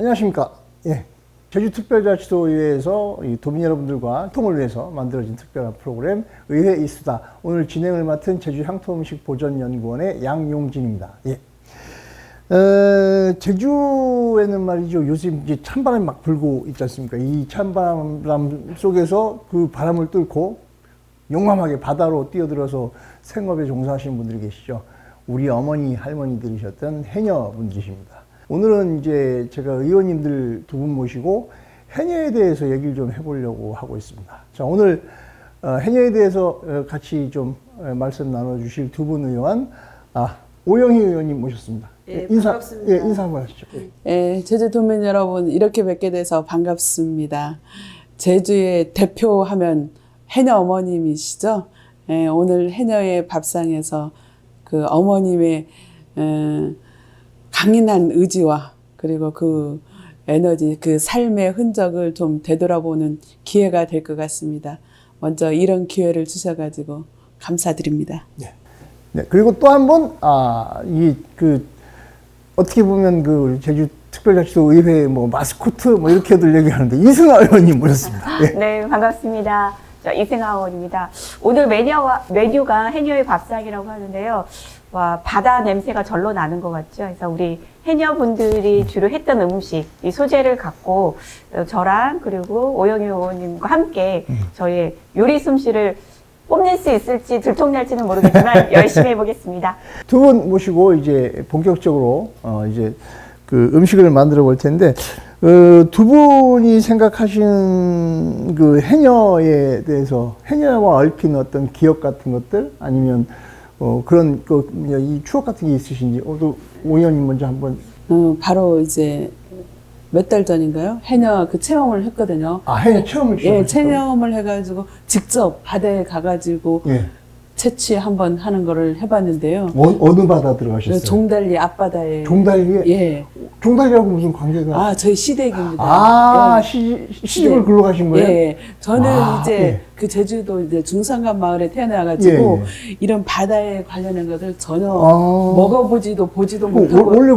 안녕하십니까. 예. 제주특별자치도의회에서 도민 여러분들과 소통을 위해서 만들어진 특별한 프로그램 의회 이수다. 오늘 진행을 맡은 제주향토음식보전연구원의 양용진입니다. 예. 제주에는 말이죠. 요즘 이제 찬바람이 막 불고 있지 않습니까? 이 찬바람 속에서 그 바람을 뚫고 용감하게 바다로 뛰어들어서 생업에 종사하시는 분들이 계시죠. 우리 어머니, 할머니들이셨던 해녀분들이십니다. 오늘은 이제 제가 의원님들 두 분 모시고 해녀에 대해서 얘기를 좀 해보려고 하고 있습니다. 자, 오늘 해녀에 대해서 같이 좀 말씀 나눠주실 두 분 의원, 오영희 의원님 모셨습니다. 예, 인사, 반갑습니다. 예, 인사 한번 하시죠. 예, 제주도민 여러분 이렇게 뵙게 돼서 반갑습니다. 제주의 대표하면 해녀 어머님이시죠? 예, 오늘 해녀의 밥상에서 그 어머님의 강인한 의지와 그리고 그 에너지, 그 삶의 흔적을 좀 되돌아보는 기회가 될 것 같습니다. 먼저 이런 기회를 주셔가지고 감사드립니다. 네. 네. 그리고 또 한 번, 어떻게 보면 우리 제주특별자치도 의회 마스코트 이렇게들 얘기하는데 이승아 의원님 모셨습니다. 네. 네, 반갑습니다. 저 이승아 의원입니다. 오늘 메뉴가 해녀의 밥상이라고 하는데요. 와, 바다 냄새가 절로 나는 것 같죠. 그래서 우리 해녀분들이 주로 했던 음식, 이 소재를 갖고 저랑 그리고 오영희 의원님과 함께 저의 요리 솜씨를 뽐낼 수 있을지 들통날지는 모르겠지만 열심히 해보겠습니다. 두 분 모시고 이제 본격적으로 이제 그 음식을 만들어 볼 텐데 두 분이 생각하시는 그 해녀에 대해서 해녀와 얽힌 어떤 기억 같은 것들 아니면 그런 이 추억 같은 게 있으신지 또 오 의원님 먼저 한번. 바로 이제 몇 달 전인가요? 해녀 그 체험을 했거든요. 해녀 체험을 예, 체험을 해가지고 직접 바다에 가가지고 예. 채취 한번 하는 거를 해봤는데요. 어느 바다 들어가셨어요? 종달리 앞바다에. 종달리에? 예. 종달리하고 무슨 관계가? 저희 시댁입니다. 예. 시집을 글로 가신 거예요? 예. 저는 이제 예. 그 제주도 이제 중산간 마을에 태어나가지고 예. 이런 바다에 관련된 것을 전혀 먹어보지도 보지도 못하고. 원래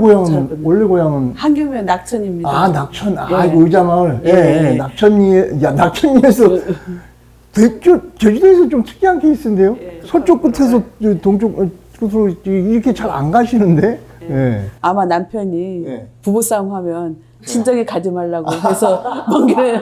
고향은? 한경면 낙천입니다. 낙천. 예. 의자마을. 예. 낙천리에서 제주도에서 좀 특이한 케이스인데요? 예. 서쪽 끝에서 동쪽 끝으로 이렇게 잘 안 가시는데? 예. 아마 남편이 예. 부부싸움 하면 친정에 가지 말라고 해서 먼 길에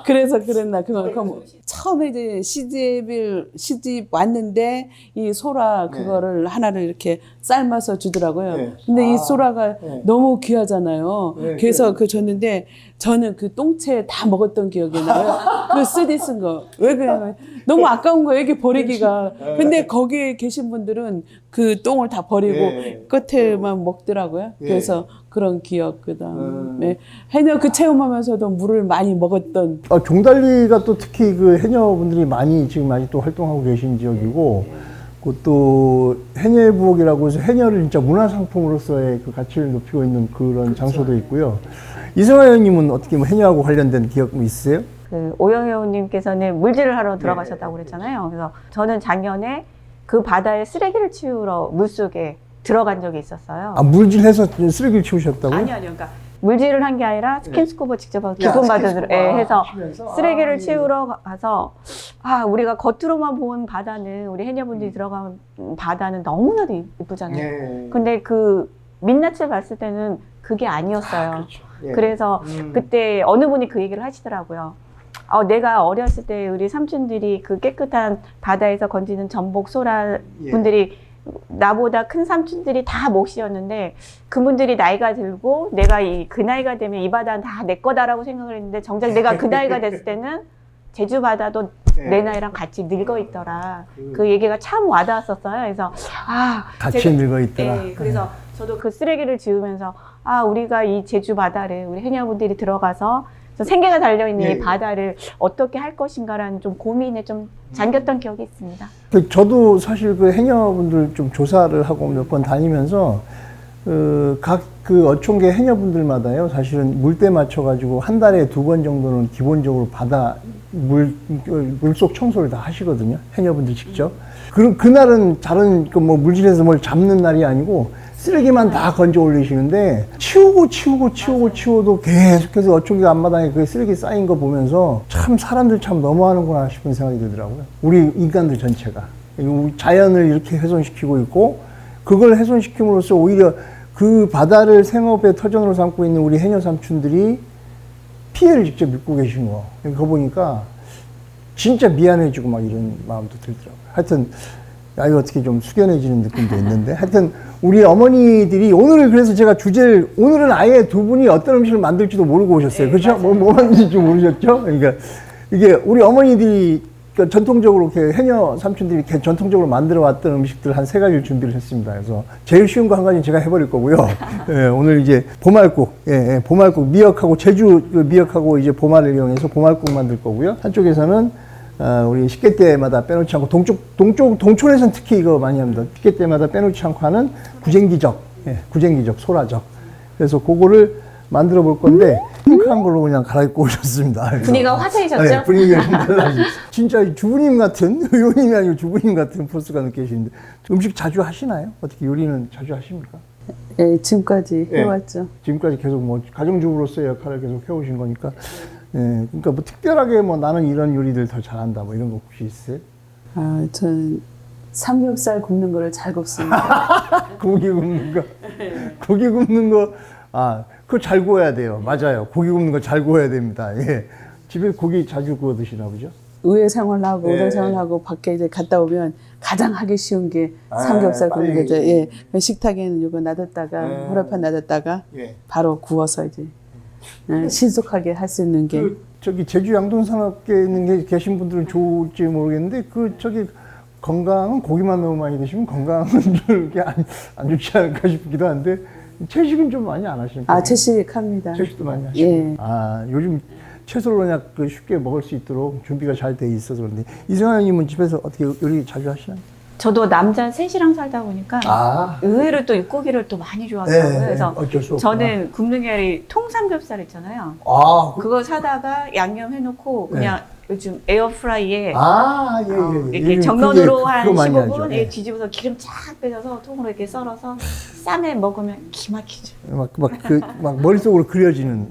그래서 그랬나 그건 처음에 이제 시집 왔는데 이 소라 그거를 하나를 이렇게 삶아서 주더라고요. 네. 근데 이 소라가 네. 너무 귀하잖아요. 네, 그래서 그 줬는데 저는 그 똥채 다 먹었던 기억이 나요. 그 쓰디 쓴 거. 왜 그러냐면 너무 아까운 거예요. 이게 버리기가. 근데 거기에 계신 분들은 그 똥을 다 버리고 예. 끝에만 먹더라고요. 예. 그래서 그런 기억, 그다음에 해녀 그 체험하면서도 물을 많이 먹었던. 종달리가 또 특히 그 해녀분들이 많이 지금 아직도 활동하고 계신 지역이고, 그것도 해녀의 부엌이라고 해서 해녀를 진짜 문화상품으로서의 그 가치를 높이고 있는 그런 장소도 있고요. 이승아 의원님은 어떻게 해녀하고 관련된 기억 있으세요? 그 오영희 의원님께서는 물질을 하러 들어가셨다고 그랬잖아요. 그래서 저는 작년에 그 바다에 쓰레기를 치우러 물속에 들어간 적이 있었어요. 물질해서 쓰레기를 치우셨다고요? 아니요. 그러니까 물질을 한 게 아니라 스킨스쿠버 직접 하고 기본 바다로 해서 쓰레기를 치우러 가서 우리가 겉으로만 본 바다는 우리 해녀분들이 들어간 바다는 너무나도 이쁘잖아요. 근데 그 민낯을 봤을 때는 그게 아니었어요. 그렇죠. 예. 그래서 그때 어느 분이 그 얘기를 하시더라고요. 내가 어렸을 때 우리 삼촌들이 그 깨끗한 바다에서 건지는 전복 소라 분들이 나보다 큰 삼촌들이 다 몫이었는데 그분들이 나이가 들고 내가 그 나이가 되면 이 바다는 다 내 거다라고 생각을 했는데 정작 내가 그 나이가 됐을 때는 제주 바다도 내 나이랑 같이 늙어 있더라. 그 얘기가 참 와닿았었어요. 그래서 같이 늙어 있더라. 네, 그래서 저도 그 쓰레기를 지우면서 우리가 이 제주 바다를 우리 해녀분들이 들어가서 생계가 달려있는 이 바다를 어떻게 할 것인가라는 좀 고민에 좀 잠겼던 기억이 있습니다. 저도 사실 그 해녀분들 좀 조사를 하고 몇 번 다니면서 각 그 어촌계 해녀분들마다요, 사실은 물때 맞춰가지고 한 달에 2번 정도는 기본적으로 바다 물속 청소를 다 하시거든요. 해녀분들 직접. 그날은 다른 물질에서 뭘 잡는 날이 아니고 쓰레기만 다 건져 올리시는데 치우고도 계속해서 어촌기 앞마당에 그 쓰레기 쌓인 거 보면서 참 사람들 참 너무하는구나 싶은 생각이 들더라고요. 우리 인간들 전체가 우리 자연을 이렇게 훼손시키고 있고 그걸 훼손시킴으로써 오히려 그 바다를 생업의 터전으로 삼고 있는 우리 해녀 삼촌들이 피해를 직접 입고 계신 거 그거 보니까 진짜 미안해지고 막 이런 마음도 들더라고요. 하여튼 이거 어떻게 좀 숙연해지는 느낌도 있는데 하여튼 우리 어머니들이 오늘 그래서 제가 주제를 오늘은 아예 두 분이 어떤 음식을 만들지도 모르고 오셨어요. 네, 그렇죠? 뭐 만들지 모르셨죠? 그러니까 이게 우리 어머니들이 그러니까 전통적으로 이렇게 해녀 삼촌들이 이렇게 전통적으로 만들어 왔던 음식들 한 3가지를 준비를 했습니다. 그래서 제일 쉬운 거 한 가지는 제가 해버릴 거고요. 예, 오늘 이제 보말국, 보말국 미역하고 제주 그 미역하고 이제 보말을 이용해서 보말국 만들 거고요. 한쪽에서는 우리 식객 때마다 빼놓지 않고 동촌에서는 특히 이거 많이 합니다. 식객 때마다 빼놓지 않고 하는 구쟁기적, 구쟁기적 소라적. 그래서 그거를 만들어 볼 건데 핑크한 걸로 그냥 갈아입고 오셨습니다. 그래서 분위기가 화사해졌죠? 네, 분위기가 좀 달라지죠. 진짜 주부님 같은 의원님이 아니고 주부님 같은 포스가 느껴지는데 음식 자주 하시나요? 어떻게 요리는 자주 하십니까? 예, 지금까지 예. 해왔죠. 지금까지 계속 뭐 가정주부로서의 역할을 계속 해오신 거니까 예, 그러니까 뭐 특별하게 뭐 나는 이런 요리들 더 잘한다 뭐 이런 거 혹시 있어요? 아, 저는 삼겹살 굽는 거를 잘 굽습니다. 고기 굽는 거 고기 굽는 거 그거 잘 구워야 돼요. 맞아요. 고기 굽는 거 잘 구워야 됩니다. 예. 집에 고기 자주 구워 드시나 보죠? 의회 생활하고 예. 오당 생활하고 밖에 이제 갔다 오면 가장 하기 쉬운 게 삼겹살 굽는 빨리. 거죠. 예. 식탁에는 이거 놔뒀다가 후라이팬 놔뒀다가 예. 바로 구워서 이제 신속하게 할 수 있는 게 저기 제주 양돈산업계에 있는 게 계신 분들은 좋을지 모르겠는데 저기 건강은 고기만 너무 많이 드시면 건강은 이렇게 안 좋지 않을까 싶기도 한데 채식은 좀 많이 안 하시니까. 채식합니다. 채식도 많이 하시고. 예. 요즘 채소를 그냥 쉽게 먹을 수 있도록 준비가 잘 돼 있어서 그런데 이승환님은 집에서 어떻게 요리 자주 하시나요? 저도 남자 셋이랑 살다 보니까 의외로 또 육고기를 또 많이 좋아하더라고요. 그래서 어쩔 수 없구나. 저는 굽는 게 아니라 통삼겹살 있잖아요. 그거 사다가 양념해놓고 그냥 요즘 에어프라이에 예. 이렇게 요즘 정면으로 한 그거 많이 15분 하죠. 예. 뒤집어서 기름 쫙 빼서 통으로 이렇게 썰어서 쌈에 먹으면 기막히죠. 막 머릿속으로 그려지는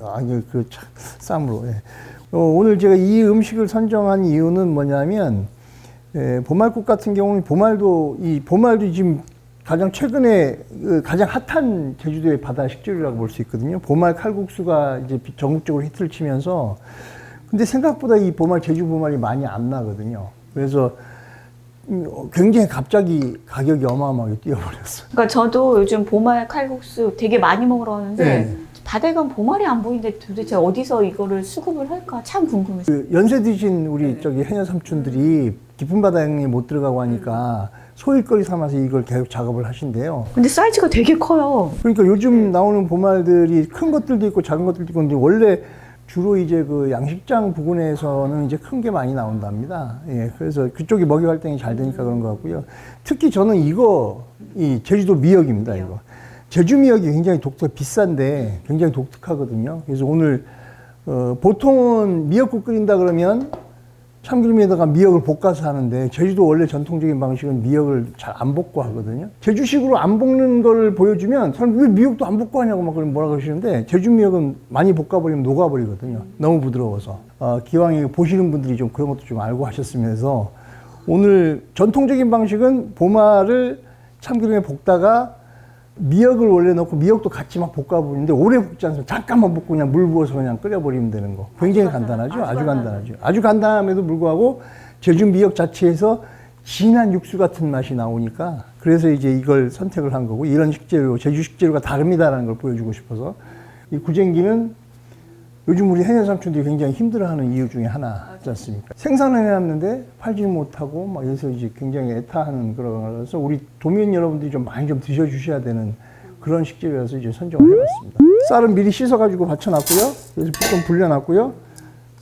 쌈으로. 예. 오늘 제가 이 음식을 선정한 이유는 뭐냐면 보말국 같은 경우는 보말도 지금 가장 최근에 가장 핫한 제주도의 바다 식재료라고 볼 수 있거든요. 보말 칼국수가 이제 전국적으로 히트를 치면서 근데 생각보다 이 제주 보말이 많이 안 나거든요. 그래서 굉장히 갑자기 가격이 어마어마하게 뛰어버렸어요. 그러니까 저도 요즘 보말 칼국수 되게 많이 먹으러 가는데 네. 바다에 가면 보말이 안 보이는데 도대체 어디서 이거를 수급을 할까 참 궁금했어요. 연세 드신 우리 저기 해녀 삼촌들이 깊은 바다에 못 들어가고 하니까 소일거리 삼아서 이걸 계속 작업을 하신대요. 근데 사이즈가 되게 커요. 그러니까 요즘 나오는 보말들이 큰 것들도 있고 작은 것들도 있고 근데 원래 주로 이제 그 양식장 부근에서는 이제 큰 게 많이 나온답니다. 예, 그래서 그쪽이 먹이 활동이 잘 되니까 그런 것 같고요. 특히 저는 이 제주도 미역입니다, 이거. 제주 미역이 굉장히 비싼데 굉장히 독특하거든요. 그래서 오늘, 보통은 미역국 끓인다 그러면 참기름에다가 미역을 볶아서 하는데 제주도 원래 전통적인 방식은 미역을 잘 안 볶고 하거든요. 제주식으로 안 볶는 걸 보여주면 사람 왜 미역도 안 볶고 하냐고 막 뭐라 그러시는데 제주 미역은 많이 볶아버리면 녹아버리거든요. 너무 부드러워서. 기왕에 보시는 분들이 좀 그런 것도 좀 알고 하셨으면 해서 오늘 전통적인 방식은 보말을 참기름에 볶다가 미역을 원래 넣고 미역도 같이 막 볶아버리는데 오래 볶지 않습니다. 잠깐만 볶고 그냥 물 부어서 그냥 끓여버리면 되는 거. 굉장히 간단하죠. 아주 간단하죠. 아주 간단함에도 불구하고 제주 미역 자체에서 진한 육수 같은 맛이 나오니까 그래서 이제 이걸 선택을 한 거고 이런 식재료, 제주 식재료가 다릅니다라는 걸 보여주고 싶어서 이 구쟁기는 요즘 우리 해녀 삼촌들이 굉장히 힘들어하는 이유 중에 하나지 않습니까? 생산을 해놨는데 팔지는 못하고 막 이래서 이제 굉장히 애타하는 그런 거라서 우리 도민 여러분들이 좀 많이 좀 드셔주셔야 되는 그런 식재료라서 이제 선정을 해봤습니다. 쌀은 미리 씻어가지고 받쳐놨고요. 그래서 좀 불려놨고요.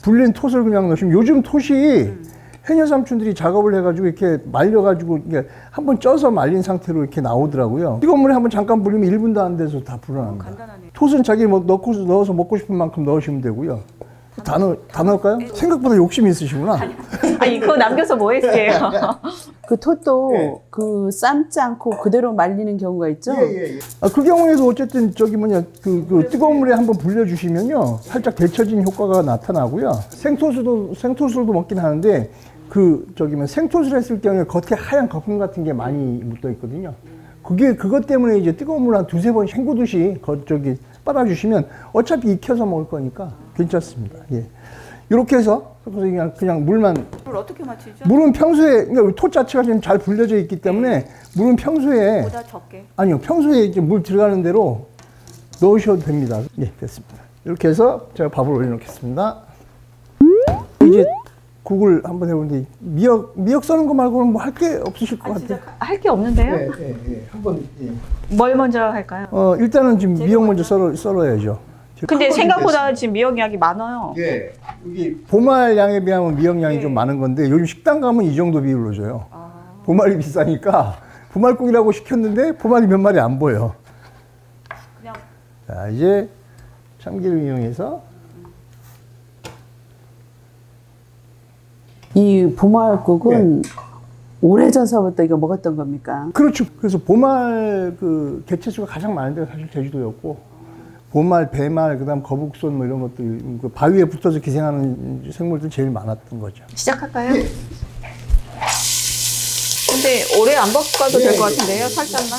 불린 톳을 그냥 넣으시면 요즘 톳이 해녀 삼촌들이 작업을 해가지고 이렇게 말려가지고 한번 쪄서 말린 상태로 이렇게 나오더라고요. 뜨거운 물에 한번 잠깐 불리면 1분도 안 돼서 다 불어납니다. 간단하네. 톳은 자기 넣어서 먹고 싶은 만큼 넣으시면 되고요. 다 넣을까요? 생각보다 욕심이 있으시구나. 이거 남겨서 뭐 했어요? 그 톳도 예. 그 삶지 않고 그대로 말리는 경우가 있죠. 그 경우에도 어쨌든 저기 뭐냐 그 뜨거운 물에 한번 불려주시면요 살짝 데쳐진 효과가 나타나고요. 생토술도 먹긴 하는데 그 저기 뭐 생토술 했을 경우에 겉에 하얀 거품 같은 게 많이 묻어 있거든요. 그것 때문에 이제 뜨거운 물 한 두세 번 헹구듯이 저기 빨아주시면 어차피 익혀서 먹을 거니까 괜찮습니다. 예. 이렇게 해서 그냥 물만. 물 어떻게 맞추죠? 물은 평소에, 그러니까 톳 자체가 지금 잘 불려져 있기 때문에 물은 평소에. 보다 적게. 아니요, 평소에 이제 물 들어가는 대로 넣으셔도 됩니다. 예, 됐습니다. 이렇게 해서 제가 밥을 올려놓겠습니다. 이제 국을 한번 해보는데, 미역 써는 거 말고는 뭐 할 게 없으실 것 같아요. 할 게 없는데요? 한번, 뭘 먼저 할까요? 일단은 지금 미역 먼저 썰어야죠. 근데 생각보다 지금 미역 양이 많아요. 예. 여기 보말 양에 비하면 미역 양이 좀 많은 건데 요즘 식당 가면 이 정도 비율로 줘요. 보말이 비싸니까 보말국이라고 시켰는데 보말이 몇 마리 안 보여. 그냥 자, 이제 참기름 이용해서 이 보말국은 오래전서부터 이거 먹었던 겁니까? 그렇죠. 그래서 보말 그 개체수가 가장 많은 데가 사실 제주도였고 보말, 배말, 그다음 거북손 뭐 이런 것들 그 바위에 붙어서 기생하는 생물들 제일 많았던 거죠. 시작할까요? 근데 오래 안 볶아도 될 것 같은데요? 살짝만?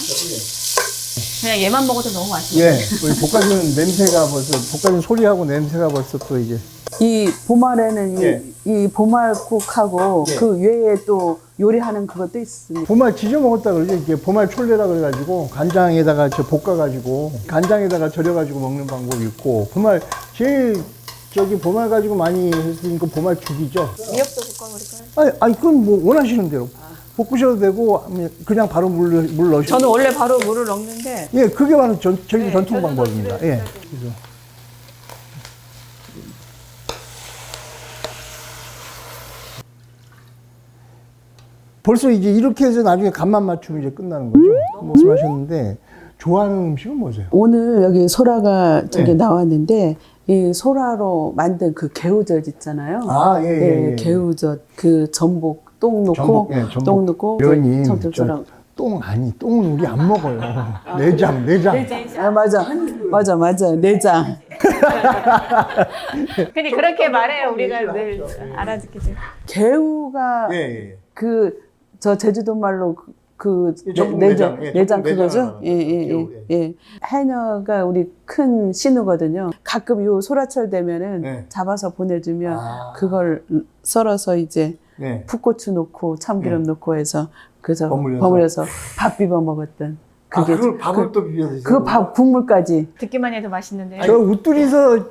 그냥 얘만 먹어도 너무 맛있어요. 예, 우리 볶아주는 냄새가 벌써 볶아주는 소리하고 냄새가 벌써 또 이제 이 보말에는 예. 이 보말국하고 예. 그 외에 또 요리하는 그것도 있습니다. 보말 지져 먹었다 그러죠. 이게 보말 촐레라 그래가지고 간장에다가 볶아가지고 간장에다가 절여가지고 먹는 방법이 있고 보말 제일 저기 보말 가지고 많이 했으니까 보말 죽이죠. 미역도 볶아버릴까요? 아니 그건 뭐 원하시는 대로 볶으셔도 되고 그냥 바로 물 넣으셔도. 저는 원래 바로 물을 넣는데 예, 그게 바로 저희 전통 방법입니다. 예. 그래서. 벌써 이제 이렇게 해서 나중에 간만 맞추면 이제 끝나는 거죠. 말씀하셨는데 좋아하는 음식은 뭐세요? 오늘 여기 소라가 저기 예. 나왔는데 이 소라로 만든 그 개우젓 있잖아요. 아, 예. 개우젓 그 전복 똥 넣고 전복. 똥 넣고 회원님, 청철소라. 똥 아니, 똥은 우리 안 먹어요. 내장. 아 맞아 내장. 근데 그렇게 말해요. 우리가 늘 알아듣겠죠. 개우가 예. 그 저 제주도 말로 그 전복 내장 내장. 예, 내장 전복 그거죠? 내장을 예. 해녀가 우리 큰 신우거든요. 가끔 요 소라철 되면은 네. 잡아서 보내주면 아. 그걸 썰어서 이제 네. 풋고추 넣고 참기름 넣고 해서 그래서 버무려서. 버무려서 밥 비벼 먹었던 그게 그걸 밥을 또 비벼 드세요? 그 밥 국물까지. 듣기만 해도 맛있는데요. 저 우뚜리서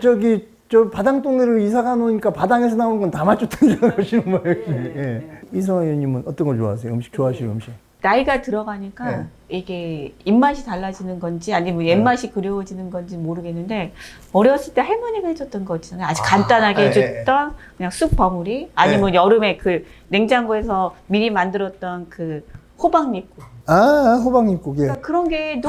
저 바당 동네로 이사 가놓으니까 바당에서 나오는 건 다 맞췄던 줄 아시는 거예요. 예. 이성아 의원님은 어떤 걸 좋아하세요? 음식 좋아하시는 음식? 나이가 들어가니까 이게 입맛이 달라지는 건지 아니면 옛맛이 그리워지는 건지 모르겠는데 어렸을 때 할머니가 해줬던 거 있잖아요. 아주 간단하게 해줬던 그냥 쑥 버무리 아니면 여름에 그 냉장고에서 미리 만들었던 그 호박잎국. 호박잎국. 예. 그러니까 그런 게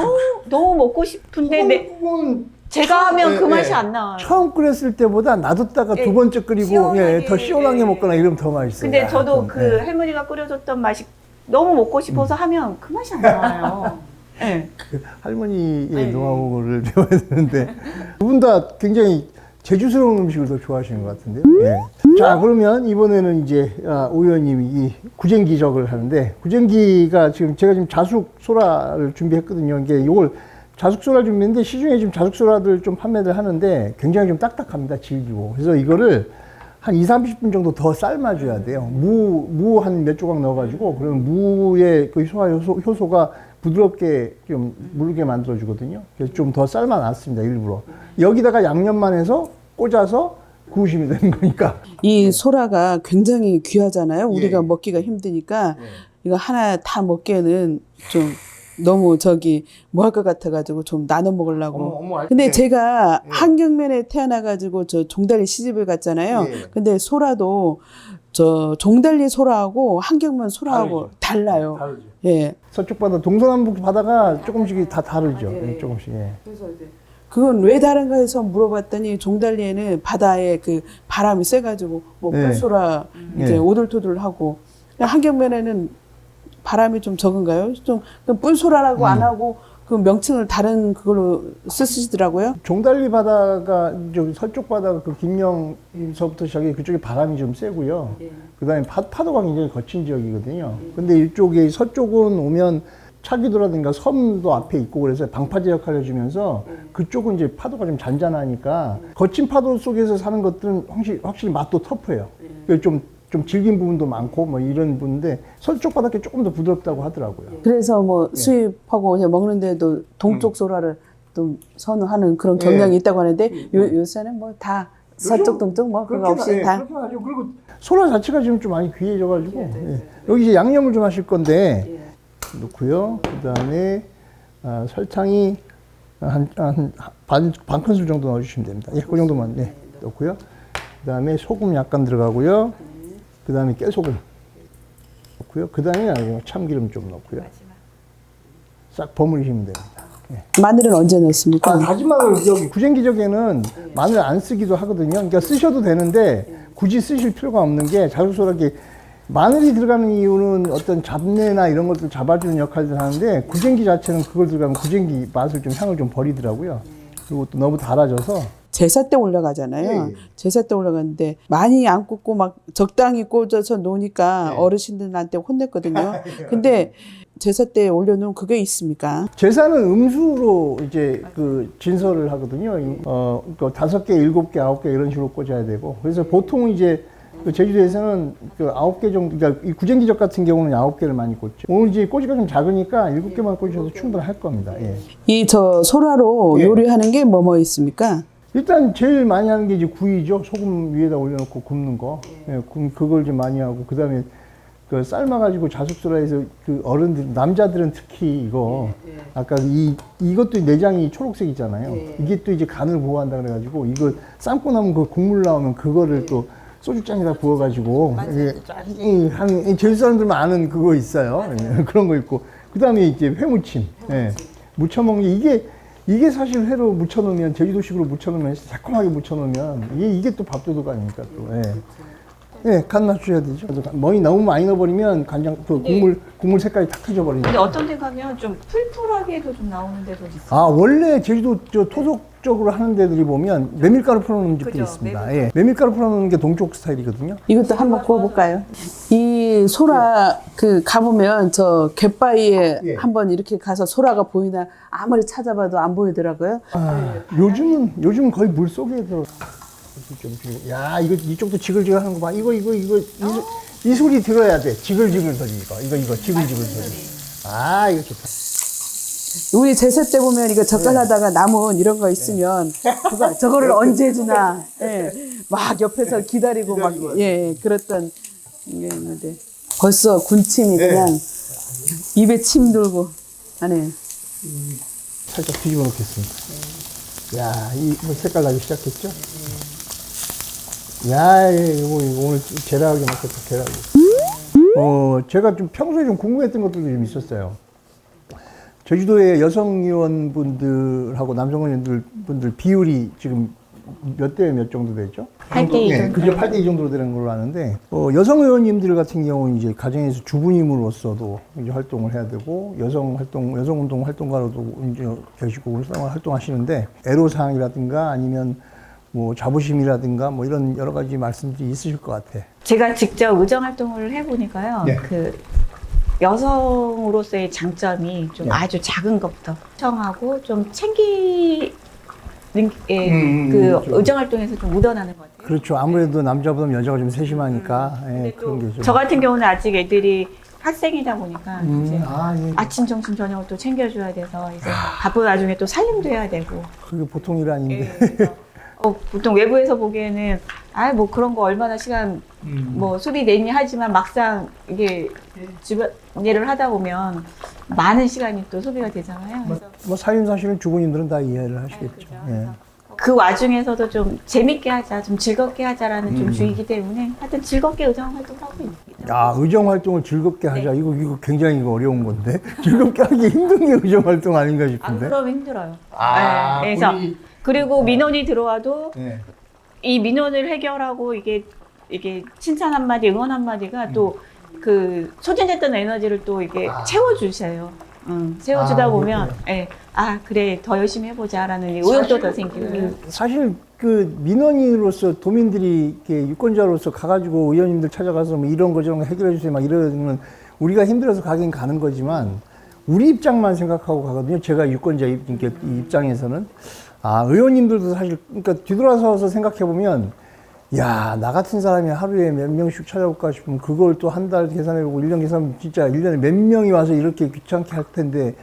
너무 먹고 싶은데 호박국은 제가 하면 그 예, 맛이 예. 안 나와요. 처음 끓였을 때보다 놔뒀다가 예, 두 번째 끓이고 시원하게, 더 시원하게 예. 먹거나 이러면 더 맛있어요. 근데 저도 그 예. 할머니가 끓여줬던 맛이 너무 먹고 싶어서 하면 그 맛이 안 나와요. 네. 그 할머니의 노하우를 배워야 되는데 두 분 다 굉장히 제주스러운 음식을 더 좋아하시는 것 같은데요. 예. 자, 그러면 이번에는 이제 오 의원님이 이 구쟁기적을 하는데 구쟁기가 제가 지금 자숙 소라를 준비했거든요. 이게 이걸 자숙 소라 준비했는데 시중에 지금 자숙 소라들 좀 판매를 하는데 굉장히 좀 딱딱합니다. 질기고. 그래서 이거를 한 20-30분 정도 더 삶아줘야 돼요. 무 한 몇 조각 넣어가지고, 그러면 무의 그 소화 효소가 부드럽게 좀 무르게 만들어주거든요. 그래서 좀 더 삶아놨습니다, 일부러. 여기다가 양념만 해서 꽂아서 구우시면 되는 거니까. 이 소라가 굉장히 귀하잖아요. 우리가 예. 먹기가 힘드니까 이거 하나 다 먹기에는 좀 너무 뭐 할 것 같아가지고 좀 나눠 먹으려고. 근데 제가 한경면에 태어나가지고 저 종달리 시집을 갔잖아요. 예. 근데 소라도 저 종달리 소라하고 한경면 소라하고 달라요. 다르죠. 예. 서쪽 바다, 동서남북 바다가 조금씩 다 다르죠. 조금씩. 예. 그건 왜 다른가 해서 물어봤더니 종달리에는 바다에 그 바람이 세가지고 뭐 네. 뿔소라 이제 네. 오돌토돌하고 한경면에는 바람이 좀 적은가요? 좀 뿔소라라고 안 하고 그 명칭을 다른 그걸로 쓰시더라고요. 종달리 바다가 저기 서쪽 바다가 그 김명서부터 시작해 그쪽에 바람이 좀 세고요. 그다음에 파도가 굉장히 거친 지역이거든요. 근데 이쪽에 서쪽은 오면 차기도라든가 섬도 앞에 있고 그래서 방파제 역할을 해주면서 그쪽은 이제 파도가 좀 잔잔하니까 거친 파도 속에서 사는 것들은 확실히 맛도 터프해요. 좀 질긴 부분도 많고 뭐 이런 부분인데 서쪽 바닷가 조금 더 부드럽다고 하더라고요. 그래서 뭐 수입하고 그냥 먹는데도 동쪽 소라를 또 선호하는 그런 경향이 있다고 하는데 요새는 뭐 다 서쪽 동쪽 뭐 그거 없이 다. 그렇게 하죠. 그리고 소라 자체가 지금 좀 많이 귀해져가지고 여기 이제 양념을 좀 하실 건데 넣고요. 그다음에 설탕이 반 큰술 정도 넣어주시면 됩니다. 그 정도만 넣고요. 그다음에 소금 약간 들어가고요. 그다음에 깨소금 넣고요. 그다음에 참기름 좀 넣고요. 싹 버무리시면 됩니다. 마늘은 언제 넣습니까? 다진 마늘 여기 구쟁기적에는 마늘 안 쓰기도 하거든요. 그러니까 쓰셔도 되는데 굳이 쓰실 필요가 없는 게 자극소라게 마늘이 들어가는 이유는 어떤 잡내나 이런 것들 잡아주는 역할을 하는데 구쟁기 자체는 그걸 들어가면 구쟁기 맛을 좀 향을 좀 버리더라고요. 그리고 또 너무 달아져서 제사 때 올라가잖아요. 제사 때 올라가는데 많이 안 굽고 막 적당히 꽂아서 놓으니까 어르신들한테 혼냈거든요. 근데 제사 때 올려놓은 그게 있습니까? 제사는 음수로 이제 그 진설을 하거든요. 그 5개, 7개, 9개 이런 식으로 꽂아야 되고. 그래서 보통 이제 그 제주도에서는 그 9개 정도, 그러니까 이 구쟁기적 같은 경우는 9개를 많이 꽂죠. 오늘 이제 꼬지가 좀 작으니까 7개만 꽂으셔도 충분할 겁니다. 이 저 소라로 요리하는 게 뭐 있습니까? 일단 제일 많이 하는 게 이제 구이죠. 소금 위에다 올려놓고 굽는 거. 그걸 좀 많이 하고, 그 다음에 그 삶아가지고 자숙소라해서 그 어른들, 남자들은 특히 이거, 아까 이것도 내장이 초록색이잖아요. 이게 또 이제 간을 보호한다 그래가지고, 이거 삶고 나면 그 국물 나오면 그거를 또 소주잔에다 부어가지고, 제주 사람들만 아는 그거 있어요. 그런 거 있고. 그 다음에 이제 회무침. 무쳐먹는 게 이게 사실 회로 무쳐놓으면, 제주도식으로 무쳐놓으면, 새콤하게 무쳐놓으면, 이게 또 밥도둑 아닙니까, 또. 간 맞추셔야 되죠. 너무 많이 넣어버리면 간장, 국물 색깔이 탁 터져버리니까. 근데 어떤 데 가면 좀 풀풀하게도 좀 나오는 데도 있어요. 원래 제주도 토속적으로 하는 데들이 보면 메밀가루 풀어놓는 집도 있습니다. 메밀가루 풀어놓는 게 동쪽 스타일이거든요. 이것도 한번 구워볼까요? 이 소라 그 가보면 저 갯바위에 한번 이렇게 가서 소라가 보이나 아무리 찾아봐도 안 보이더라고요. 요즘은 거의 물 속에 들어. 야, 이쪽도 지글지글 하는 거 봐. 이 소리 들어야 돼. 지글지글 소리, 이거 지글지글 소리. 이거 좋다. 우리 제사 때 보면 이거 젓갈하다가 남은 이런 거 있으면 저거를 언제 주나 막 옆에서 기다리고 막 그랬던 게 있는데 벌써 군침이 그냥 입에 침 돌고 하네. 살짝 뒤집어 놓겠습니다. 야, 이 색깔 나기 시작했죠? 야, 이거 오늘 계란하게 먹겠다, 계란하게. 제가 좀 평소에 좀 궁금했던 것들도 좀 있었어요. 제주도의 여성 의원분들하고 남성 의원분들 비율이 지금 몇 대 몇 정도 되죠? 8대 2 정도. 그죠, 8대 2 정도로 되는 걸로 아는데, 여성 의원님들 같은 경우는 이제 가정에서 주부님으로서도 이제 활동을 해야 되고, 여성운동 활동가로도 이제 계시고, 활동하시는데, 애로사항이라든가 아니면 뭐 자부심이라든가 뭐 이런 여러 가지 말씀들이 있으실 것 같아. 제가 직접 의정 활동을 해보니까요. 그 여성으로서의 장점이 좀 아주 작은 것부터 청하고 좀 챙기는 게 그 의정 활동에서 좀 묻어나는 것 같아요. 그렇죠. 아무래도 남자보다 여자가 좀 세심하니까 그런 게 좀. 저 같은 경우는 아직 애들이 학생이다 보니까 이제 아침, 점심, 저녁을 또 챙겨줘야 돼서 이제 바쁜 와중에 또 살림도 해야 되고. 그게 보통 일 아닌데. 보통 외부에서 보기에는 뭐 그런 거 얼마나 시간 뭐 수리 내니 하지만 막상 이게 집안일을 하다 보면 많은 시간이 또 소비가 되잖아요. 뭐 살림사실은 주부님들은 다 이해를 하시겠죠. 그 와중에서도 좀 재밌게 하자, 좀 즐겁게 하자라는 좀 주의이기 때문에 하여튼 즐겁게 의정 활동을 하고 있습니다. 야, 의정 활동을 즐겁게 하자. 이거 굉장히 어려운 건데. 즐겁게 하기 힘든 게 의정 활동 아닌가 싶은데. 그럼 힘들어요. 그래서 그리고 민원이 들어와도 이 민원을 해결하고 이게 칭찬 한마디, 응원 한마디가 또 그 소진됐던 에너지를 또 이게 채워주세요. 채워주다 보면, 예, 아, 그래, 더 열심히 해보자라는 의욕도 더 생기고요. 사실 그 민원인으로서 도민들이 이렇게 유권자로서 가가지고 의원님들 찾아가서 뭐 이런 거 저런 거 해결해 주세요 막 이러면 우리가 힘들어서 가긴 가는 거지만 우리 입장만 생각하고 가거든요. 제가 유권자 입장에서는 의원님들도 사실 그러니까 뒤돌아서서 생각해 보면 야, 나 같은 사람이 하루에 몇 명씩 찾아올까 싶으면 그걸 또 한 달 계산해보고 1년 계산하면 진짜 1년에 몇 명이 와서 이렇게 귀찮게 할 텐데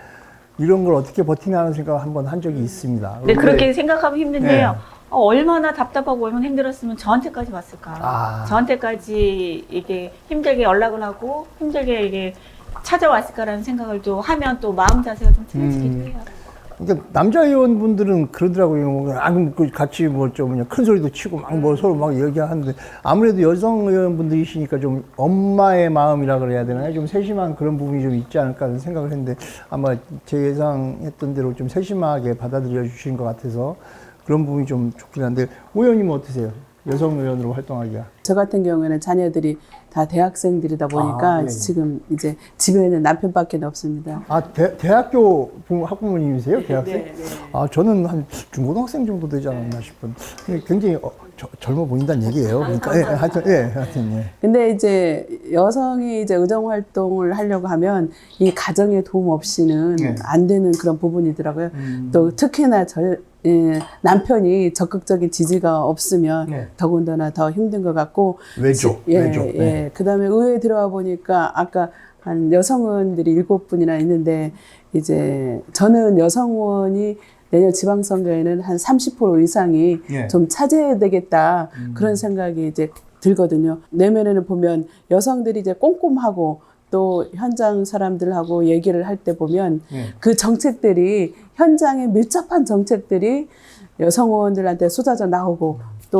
이런 걸 어떻게 버티나 하는 생각을 한번 한 적이 있습니다. 네, 그렇게 생각하면 힘든데요. 네. 얼마나 답답하고 얼마나 힘들었으면 저한테까지 왔을까. 저한테까지 이게 힘들게 연락을 하고 힘들게 이게 찾아왔을까라는 생각을 또 하면 또 마음 자세가 좀 틀어지기도 해요. 그러니까 남자 의원분들은 그러더라고요. 그럼 같이 뭐 좀 큰 소리도 치고 막 뭐 서로 막 얘기하는데 아무래도 여성 의원분들이시니까 좀 엄마의 마음이라 그래야 되나요? 좀 세심한 그런 부분이 좀 있지 않을까 하는 생각을 했는데 아마 제 예상했던 대로 좀 세심하게 받아들여 주신 것 같아서 그런 부분이 좀 좋긴 한데 의원님은 어떠세요? 여성 의원으로 활동하기가? 저 같은 경우에는 자녀들이 다 대학생들이다 보니까 예. 지금 이제 집에는 남편밖에 없습니다. 대학교 학부모님이세요? 대학생? 네. 저는 한 중고등학생 정도 되지 않았나 싶은. 굉장히 젊어 보인다는 얘기예요. 그러니까, 하여튼, 예. 근데 이제 여성이 이제 의정 활동을 하려고 하면 이 가정의 도움 없이는 네. 안 되는 그런 부분이더라고요. 또 특히나 남편이 적극적인 지지가 없으면 네. 더군다나 더 힘든 것 같고. 외조. 네. 그 다음에 의회에 들어와 보니까 아까 한 여성의원들이 7분이나 있는데 이제 저는 여성의원이 내년 지방선거에는 한 30% 이상이 예. 좀 차지해야 되겠다 그런 생각이 이제 들거든요. 내면에는 보면 여성들이 이제 꼼꼼하고 또 현장 사람들하고 얘기를 할 때 보면 그 정책들이 현장에 밀접한 정책들이 여성 의원들한테 쏟아져 나오고 또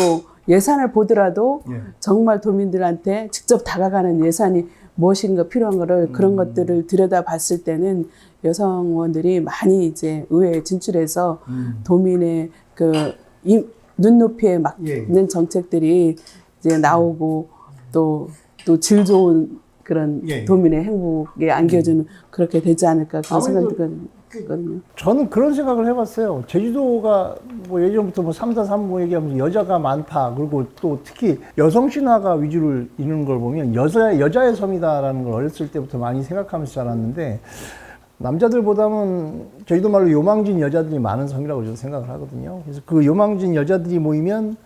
예산을 보더라도 정말 도민들한테 직접 다가가는 예산이 무엇인가 필요한 거를 그런 것들을 들여다 봤을 때는 여성 의원들이 많이 이제 의회에 진출해서 도민의 그 눈높이에 맞는 정책들이 이제 나오고 또 질 좋은 그런 도민의 행복에 안겨주는 그렇게 되지 않을까 그런 생각이 들거든요. 저는 그런 생각을 해봤어요. 제주도가 뭐 예전부터 뭐 3.4.3 얘기하면서 여자가 많다. 그리고 또 특히 여성 신화가 위주를 이루는 걸 보면 여자의 섬이다라는 걸 어렸을 때부터 많이 생각하면서 자랐는데 남자들보다는 제주도 말로 요망진 여자들이 많은 섬이라고 저는 생각을 하거든요. 그래서 그 요망진 여자들이 모이면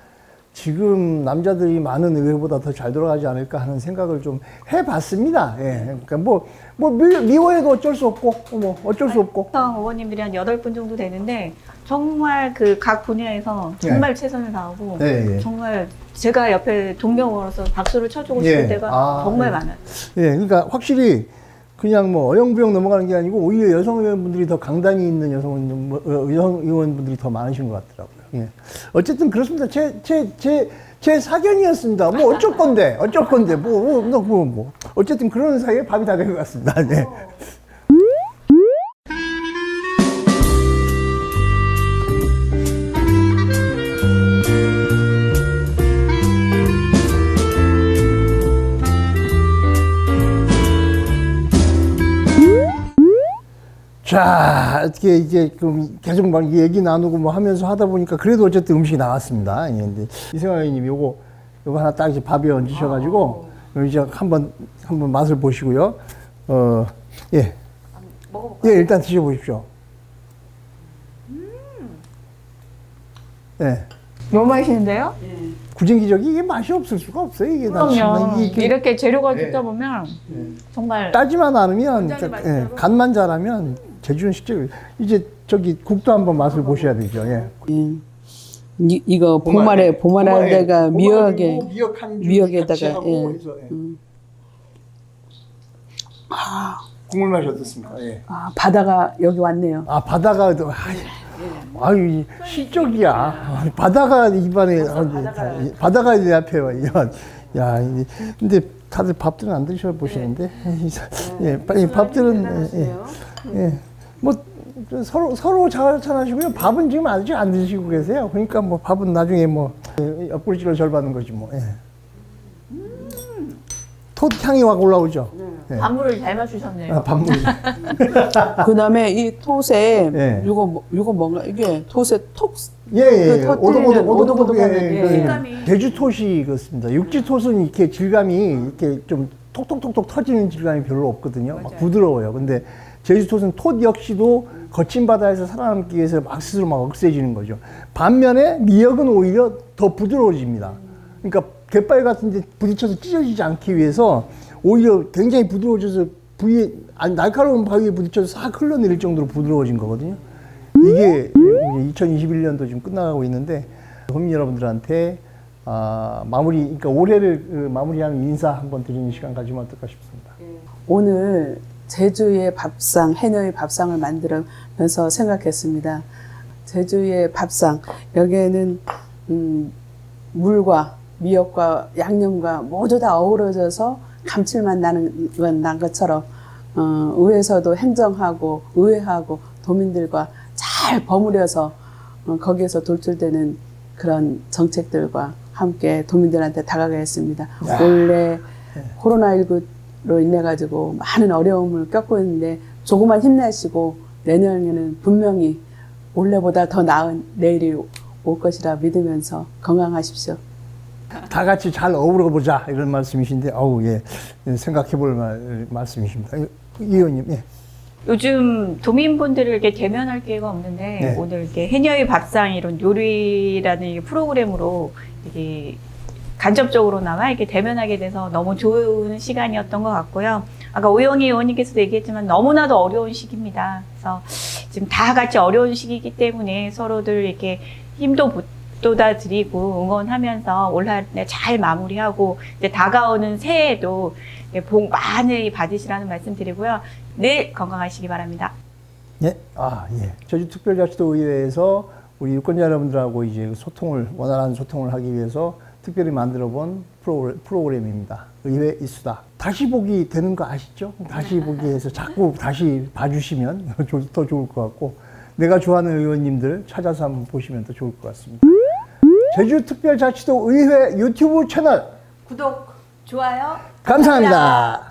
지금 남자들이 많은 의회보다 더 잘 돌아가지 않을까 하는 생각을 좀 해봤습니다. 예. 그러니까 미워해도 어쩔 수 없고, 어쩔 수 없고. 여성 의원님들이 한 8분 정도 되는데 정말 그 각 분야에서 정말 최선을 다하고 정말 제가 옆에 동료로서 박수를 쳐주고 싶을 때가 정말 많아요. 예, 그러니까 확실히 그냥 뭐 어영부영 넘어가는 게 아니고 오히려 여성 의원분들이 더 강단이 있는 여성 의원분들이 더 많으신 것 같더라고요. 예. 어쨌든 그렇습니다. 제 사견이었습니다. 뭐 어쩔 건데, 어쨌든 그런 사이에 밥이 다 된 것 같습니다. 네. 자, 어떻게 이제 계속 막 얘기 나누고 뭐 하면서 하다 보니까 그래도 어쨌든 음식이 나왔습니다. 예, 근데 이승환 의원님 요거 하나 딱 이제 밥에 얹으셔가지고 이제 한번 맛을 보시고요. 예. 먹어볼까요? 예, 일단 드셔보십시오. 예. 너무 맛있는데요? 구진기적이 이게 맛이 없을 수가 없어요. 이게 그럼요. 이렇게 재료가 듣다 보면 정말 따지만 않으면 간만 잘하면 제주는 식재료 이제 국도 한번 맛을 보셔야 되죠. 예. 이거 보말에다가 미역에다가 국물 맛이 어떻습니까? 예. 바다가 여기 왔네요. 바다가 아유 시적이야. 바다가 입안에 바다가 내 앞에 와. 야, 근데 다들 밥들은 안 드셔 보시는데 밥들은 뭐 서로 잘하시고요. 밥은 지금 아직 안 드시고 계세요. 그러니까 뭐 밥은 나중에 뭐 옆구리질러 절 받는 거지 뭐. 향이 확 올라오죠. 네. 반물을 잘 맞추셨네요. 아, 반물. 그다음에 이 톳에 예. 요거 뭔가 이게 톳에 톡 예, 예. 그 터뜨리는 오독오독하는, 예. 질감이. 제주 톳이 그렇습니다. 육지 톳은 이렇게 질감이 이렇게 좀 톡톡톡톡 터지는 질감이 별로 없거든요. 막 맞아요. 부드러워요. 근데 제주 톳은 톳 역시도 거친 바다에서 살아남기 위해서 막 스스로 막 억세지는 거죠. 반면에 미역은 오히려 더 부드러워집니다. 그러니까 갯바위 같은 데 부딪혀서 찢어지지 않기 위해서 오히려 굉장히 부드러워져서 날카로운 바위에 부딪혀서 싹 흘러내릴 정도로 부드러워진 거거든요. 이게 2021년도 지금 끝나가고 있는데 국민 여러분들한테 그러니까 올해를 마무리하는 인사 한번 드리는 시간 가지면 어떨까 싶습니다. 오늘 제주의 밥상, 해녀의 밥상을 만들면서 생각했습니다. 제주의 밥상, 여기에는 물과 미역과 양념과 모두 다 어우러져서 감칠맛 난 것처럼 의회에서도 행정하고 의회하고 도민들과 잘 버무려서 거기에서 돌출되는 그런 정책들과 함께 도민들한테 다가가겠습니다. 원래 코로나19로 인해 가지고 많은 어려움을 겪고 있는데 조금만 힘내시고 내년에는 분명히 올해보다 더 나은 내일이 올 것이라 믿으면서 건강하십시오. 다 같이 잘 어우러 보자 이런 말씀이신데 예 생각해 볼 말씀이십니다. 이 의원님. 예. 요즘 도민분들을 이렇게 대면할 기회가 없는데 네. 오늘 이렇게 해녀의 밥상 이런 요리라는 이 프로그램으로 이게 간접적으로나마 이렇게 대면하게 돼서 너무 좋은 시간이었던 것 같고요. 아까 오영희 의원님께서도 얘기했지만 너무나도 어려운 시기입니다. 그래서 지금 다 같이 어려운 시기이기 때문에 서로들 이렇게 힘도 돋아 드리고 응원하면서 올 한 해 잘 마무리하고 이제 다가오는 새해에도 복 많이 받으시라는 말씀 드리고요. 늘 건강하시기 바랍니다. 예. 예. 제주특별자치도 의회에서 우리 유권자 여러분들하고 이제 원활한 소통을 하기 위해서 특별히 만들어 본 프로그램입니다. 의회 이수다. 다시 보기 되는 거 아시죠? 다시 보기 해서 자꾸 다시 봐주시면 더 좋을 것 같고, 내가 좋아하는 의원님들 찾아서 한번 보시면 더 좋을 것 같습니다. 제주특별자치도 의회 유튜브 채널 구독, 좋아요. 감사합니다.